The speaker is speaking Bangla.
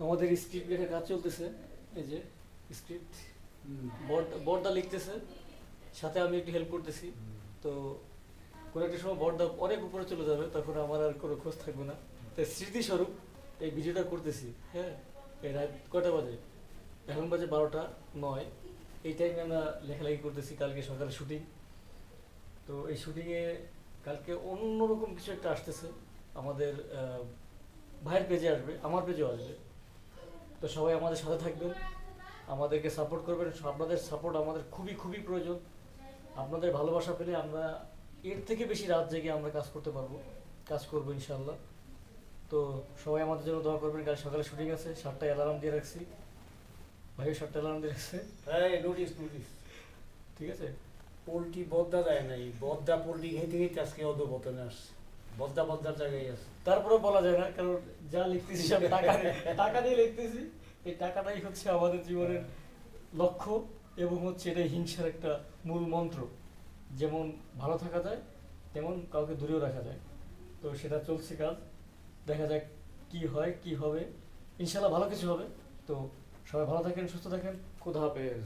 আমাদের স্ক্রিপ্ট লেখার কাজ চলতেছে, এই যে স্ক্রিপ্ট বর্দা লিখতেছে, সাথে আমি একটু হেল্প করতেছি। তো কোনো একটা সময় বর্দা অনেক উপরে চলে যাবে, তখন আমার আর কোনো খোঁজ থাকবে না। তাই স্মৃতিস্বরূপ এই ভিডিওটা করতেছি। হ্যাঁ, এই রাত কটা বাজে? এখন বাজে 12টা 9। এই টাইমে আমরা লেখালেখি করতেছি। কালকে সকালে শুটিং। তো এই শুটিংয়ে কালকে অন্যরকম কিছু একটা আসতেছে। আমাদের ভাইয়ের পেজে আসবে, আমার পেজেও আসবে। তো সবাই আমাদের সাথে থাকবেন, আমাদেরকে সাপোর্ট করবেন। আপনাদের সাপোর্ট আমাদের খুবই খুবই প্রয়োজন। আপনাদের ভালোবাসা পেলে আমরা এর থেকে বেশি রাত জেগে আমরা কাজ করতে পারবো, কাজ করবো ইনশাল্লাহ। তো সবাই আমাদের জন্য দোয়া করবেন। কাল সকালে শুটিং আছে, 7টায় অ্যালার্ম দিয়ে রাখছি। ভাইও 7টায় অ্যালার্ম দিয়ে রাখছে। হ্যাঁ, নোটিস নোটিস। ঠিক আছে। পোলট্রি বদ্দা যায় নাই, বদ্দা পোলট্রি খেতে খেতে আজকে অধপতনে আসছে। বদ্দা বদ্দার জায়গায় আছে। তারপরেও বলা যায় না, কারণ যা লিখতেছি সব টাকা দিয়ে লিখতেছি। এই টাকাটাই হচ্ছে আমাদের জীবনের লক্ষ্য, এবং হচ্ছে এটাই হিংসার একটা মূল মন্ত্র। যেমন ভালো থাকা যায়, তেমন কাউকে দূরেও রাখা যায়। তো সেটা চলছে কাজ, দেখা যাক কি হয় কি হবে। ইনশাল্লাহ ভালো কিছু হবে। তো সবাই ভালো থাকেন, সুস্থ থাকেন। খোদা হাফেজ।